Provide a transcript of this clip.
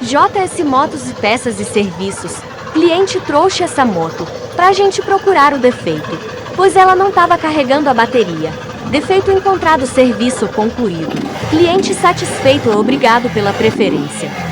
JS Motos e Peças e Serviços. Cliente trouxe essa moto pra gente procurar o defeito, pois ela não estava carregando a bateria. Defeito encontrado, serviço concluído. Cliente satisfeito, obrigado pela preferência.